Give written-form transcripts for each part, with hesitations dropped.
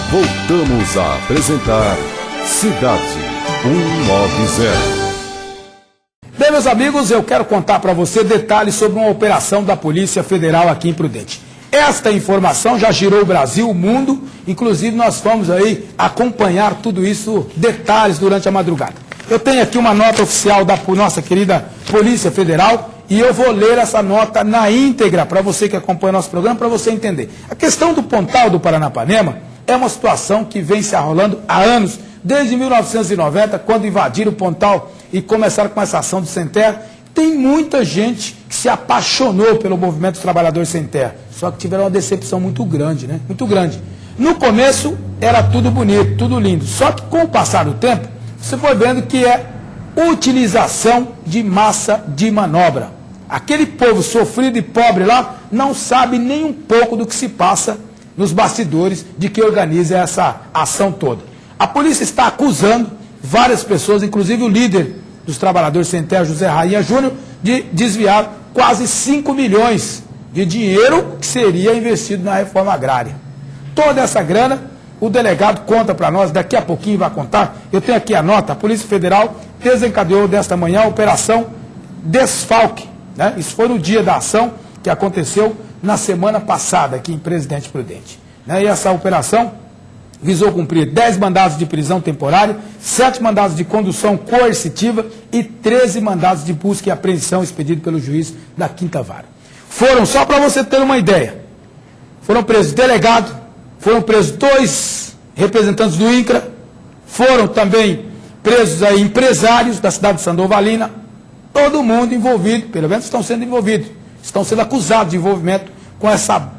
Voltamos a apresentar Cidade 190. Bem, meus amigos, eu quero contar para você detalhes sobre uma operação da Polícia Federal aqui em Prudente. Esta informação já girou o Brasil, o mundo, inclusive nós fomos aí acompanhar tudo isso, detalhes durante a madrugada. Eu tenho aqui uma nota oficial da nossa querida Polícia Federal e eu vou ler essa nota na íntegra para você que acompanha nosso programa, para você entender. A questão do Pontal do Paranapanema é uma situação que vem se arrolando há anos, desde 1990, quando invadiram o Pontal e começaram com essa ação do Sem Terra. Tem muita gente que se apaixonou pelo movimento dos trabalhadores sem terra, só que tiveram uma decepção muito grande, né? Muito grande. No começo era tudo bonito, tudo lindo, só que com o passar do tempo, você foi vendo que é utilização de massa de manobra. Aquele povo sofrido e pobre lá não sabe nem um pouco do que se passa nos bastidores de que organiza essa ação toda. A polícia está acusando várias pessoas, inclusive o líder dos trabalhadores sem terra, José Rainha Júnior, de desviar quase 5 milhões de dinheiro que seria investido na reforma agrária. Toda essa grana, o delegado conta para nós, daqui a pouquinho vai contar. Eu tenho aqui a nota, a Polícia Federal desencadeou desta manhã a Operação Desfalque, né? Isso foi no dia da ação que aconteceu na semana passada aqui em Presidente Prudente, né? E essa operação visou cumprir 10 mandados de prisão temporária, 7 mandados de condução coercitiva e 13 mandados de busca e apreensão expedidos pelo juiz da 5ª Vara. Foram, só para você ter uma ideia, foram presos delegado, foram presos 2 representantes do INCRA, foram também presos aí empresários da cidade de Sandovalina, todo mundo envolvido, pelo menos estão sendo envolvidos, estão sendo acusados de envolvimento com essa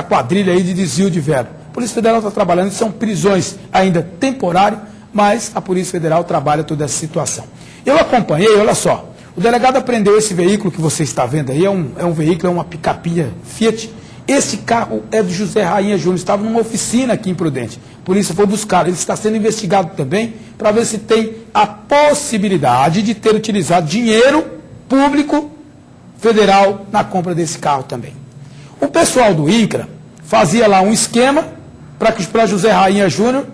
quadrilha aí de desvio de verba. A Polícia Federal está trabalhando, são prisões ainda temporárias, mas a Polícia Federal trabalha toda essa situação. Eu acompanhei, olha só, o delegado apreendeu esse veículo que você está vendo aí, é um veículo, é uma picapinha Fiat. Esse carro é do José Rainha Júnior, estava numa oficina aqui em Prudente. A polícia foi buscar, ele está sendo investigado também para ver se tem a possibilidade de ter utilizado dinheiro público federal na compra desse carro também. O pessoal do INCRA fazia lá um esquema para José Rainha Júnior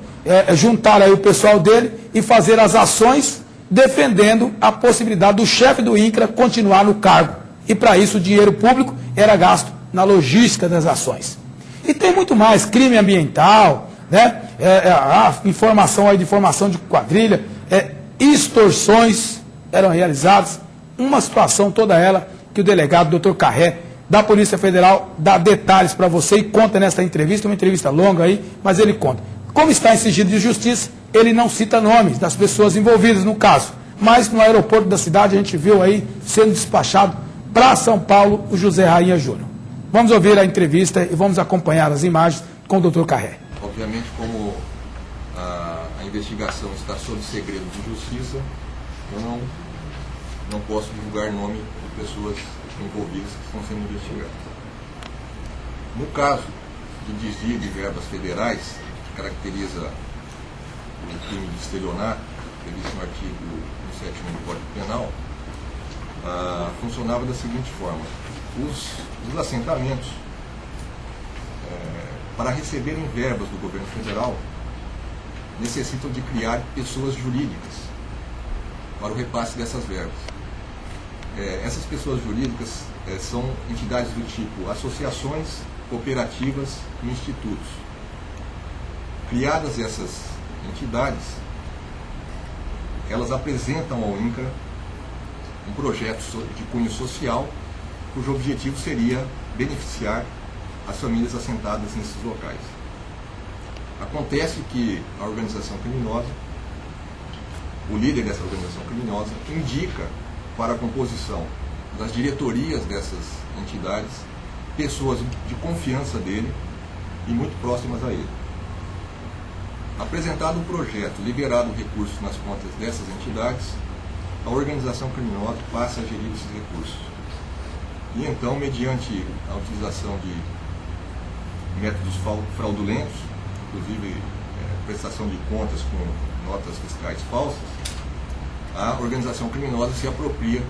juntar aí o pessoal dele e fazer as ações defendendo a possibilidade do chefe do INCRA continuar no cargo. E para isso o dinheiro público era gasto na logística das ações. E tem muito mais, crime ambiental, né? Informação aí de formação de quadrilha, extorsões eram realizadas, uma situação toda ela que o delegado Dr. Carré da Polícia Federal dá detalhes para você e conta nesta entrevista, uma entrevista longa aí, mas ele conta. Como está em sigilo de justiça, ele não cita nomes das pessoas envolvidas no caso, mas no aeroporto da cidade a gente viu aí sendo despachado para São Paulo o José Rainha Júnior. Vamos ouvir a entrevista e vamos acompanhar as imagens com o Dr. Carré. Obviamente, como a investigação está sob segredo de justiça, eu não posso divulgar nome de pessoas envolvidas que estão sendo investigadas. No caso de desvio de verbas federais, que caracteriza o crime de estelionato, previsto no artigo 7º do Código Penal, funcionava da seguinte forma: os assentamentos, para receberem verbas do governo federal, necessitam de criar pessoas jurídicas para o repasse dessas verbas. Essas pessoas jurídicas são entidades do tipo associações, cooperativas e institutos. Criadas essas entidades, elas apresentam ao INCRA um projeto de cunho social, cujo objetivo seria beneficiar as famílias assentadas nesses locais. Acontece que a organização criminosa, o líder dessa organização criminosa, indica para a composição das diretorias dessas entidades pessoas de confiança dele e muito próximas a ele. Apresentado o projeto, liberado o recurso nas contas dessas entidades, a organização criminosa passa a gerir esses recursos. E então, mediante a utilização de métodos fraudulentos, inclusive prestação de contas com notas fiscais falsas, a organização criminosa se apropria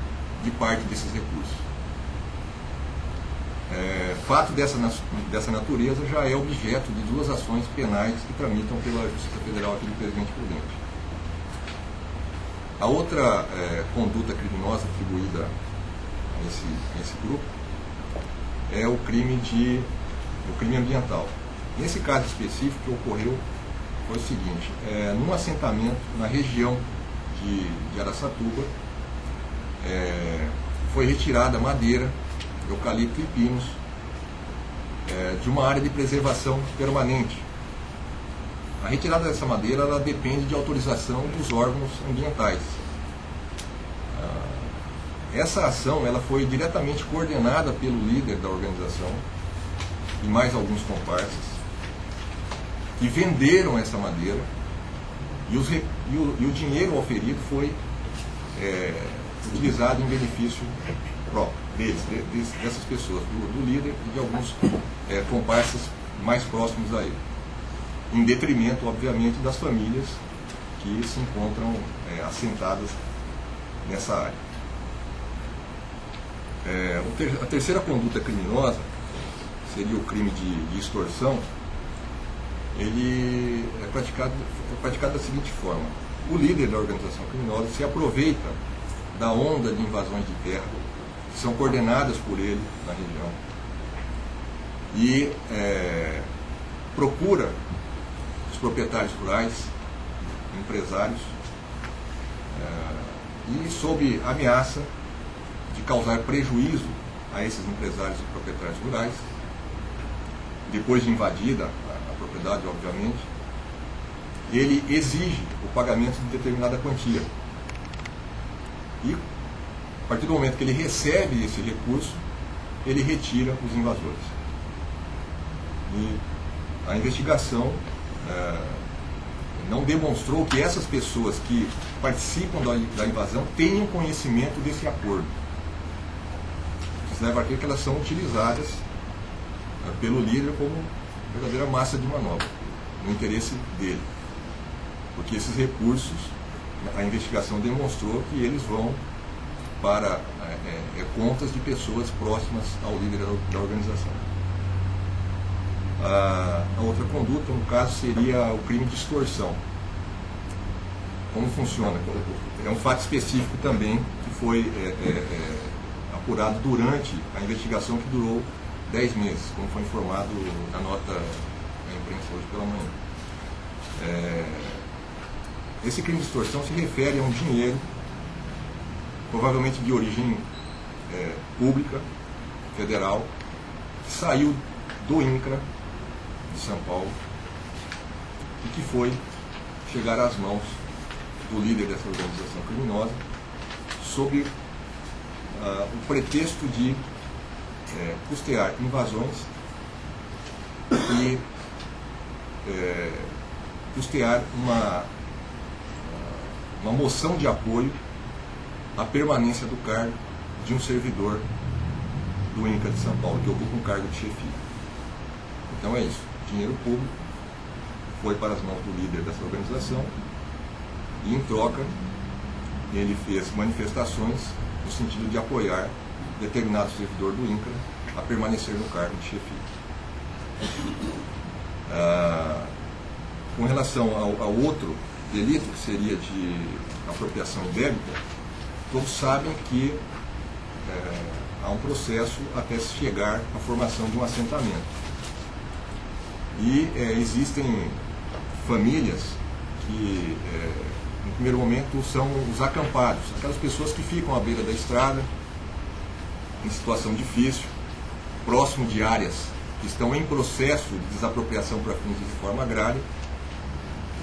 de parte desses recursos. Fato dessa natureza já é objeto de 2 ações penais que tramitam pela Justiça Federal aqui do Presidente Prudente. A outra conduta criminosa atribuída a esse grupo é o crime ambiental. Nesse caso específico, o que ocorreu foi o seguinte: num assentamento na região de Araçatuba, foi retirada madeira, eucalipto e pinos de uma área de preservação permanente. A retirada dessa madeira ela depende de autorização dos órgãos ambientais. Essa ação ela foi diretamente coordenada pelo líder da organização e mais alguns comparsas, que venderam essa madeira e o dinheiro oferido foi utilizado em benefício próprio dessas pessoas, do líder e de alguns comparsas mais próximos a ele, em detrimento, obviamente, das famílias que se encontram assentadas nessa área. A terceira conduta criminosa seria o crime de extorsão. Ele é praticado da seguinte forma: o líder da organização criminosa se aproveita da onda de invasões de terra que são coordenadas por ele na região e procura os proprietários rurais, empresários, e sob ameaça de causar prejuízo a esses empresários e proprietários rurais, depois de invadida a propriedade, obviamente, ele exige o pagamento de determinada quantia. E, a partir do momento que ele recebe esse recurso, ele retira os invasores. E a investigação não demonstrou que essas pessoas que participam da invasão tenham conhecimento desse acordo. Isso leva a crer que elas são utilizadas pelo líder como verdadeira massa de manobra, no interesse dele. Porque esses recursos, a investigação demonstrou que eles vão para contas de pessoas próximas ao líder da organização. A outra conduta, no caso, seria o crime de extorsão. Como funciona? É um fato específico também que foi apurado durante a investigação, que durou 10 meses, como foi informado na nota da imprensa hoje pela manhã. Esse crime de extorsão se refere a um dinheiro, provavelmente de origem pública, federal, que saiu do INCRA de São Paulo e que foi chegar às mãos do líder dessa organização criminosa sob o pretexto de custear invasões e custear uma moção de apoio à permanência do cargo de um servidor do INCRA de São Paulo, que ocupa um cargo de chefia. Então é isso, dinheiro público foi para as mãos do líder dessa organização e, em troca, ele fez manifestações no sentido de apoiar determinado servidor do INCRA a permanecer no cargo de chefia. Com relação ao outro delito, que seria de apropriação indébita, todos sabem que há um processo até se chegar à formação de um assentamento. E existem famílias que, no primeiro momento, são os acampados, aquelas pessoas que ficam à beira da estrada, em situação difícil, próximo de áreas que estão em processo de desapropriação para fins de reforma agrária,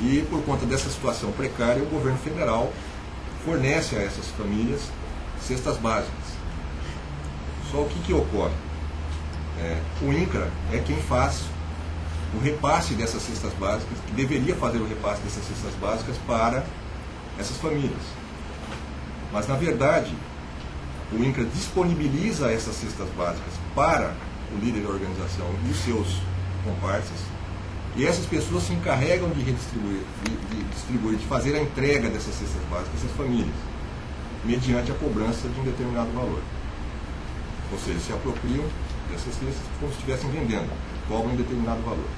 e por conta dessa situação precária, o governo federal fornece a essas famílias cestas básicas. Só o que ocorre? O INCRA é quem faz o repasse dessas cestas básicas, que deveria fazer o repasse dessas cestas básicas para essas famílias. Mas, na verdade, o INCRA disponibiliza essas cestas básicas para o líder da organização e os seus comparsas, e essas pessoas se encarregam de distribuir, de fazer a entrega dessas cestas básicas a essas famílias, mediante a cobrança de um determinado valor. Ou seja, se apropriam essas cestas como se estivessem vendendo, cobram um determinado valor.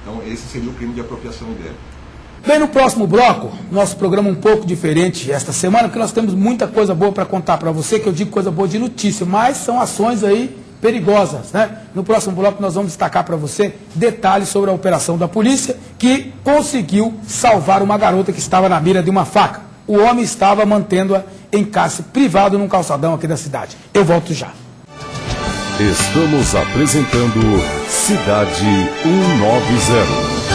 Então esse seria o crime de apropriação indébita. Bem, no próximo bloco, nosso programa um pouco diferente esta semana, porque nós temos muita coisa boa para contar para você, que eu digo coisa boa de notícia, mas são ações aí perigosas, né? No próximo bloco nós vamos destacar para você detalhes sobre a operação da polícia que conseguiu salvar uma garota que estava na mira de uma faca. O homem estava mantendo-a em cárcere privado num calçadão aqui da cidade. Eu volto já. Estamos apresentando Cidade 190.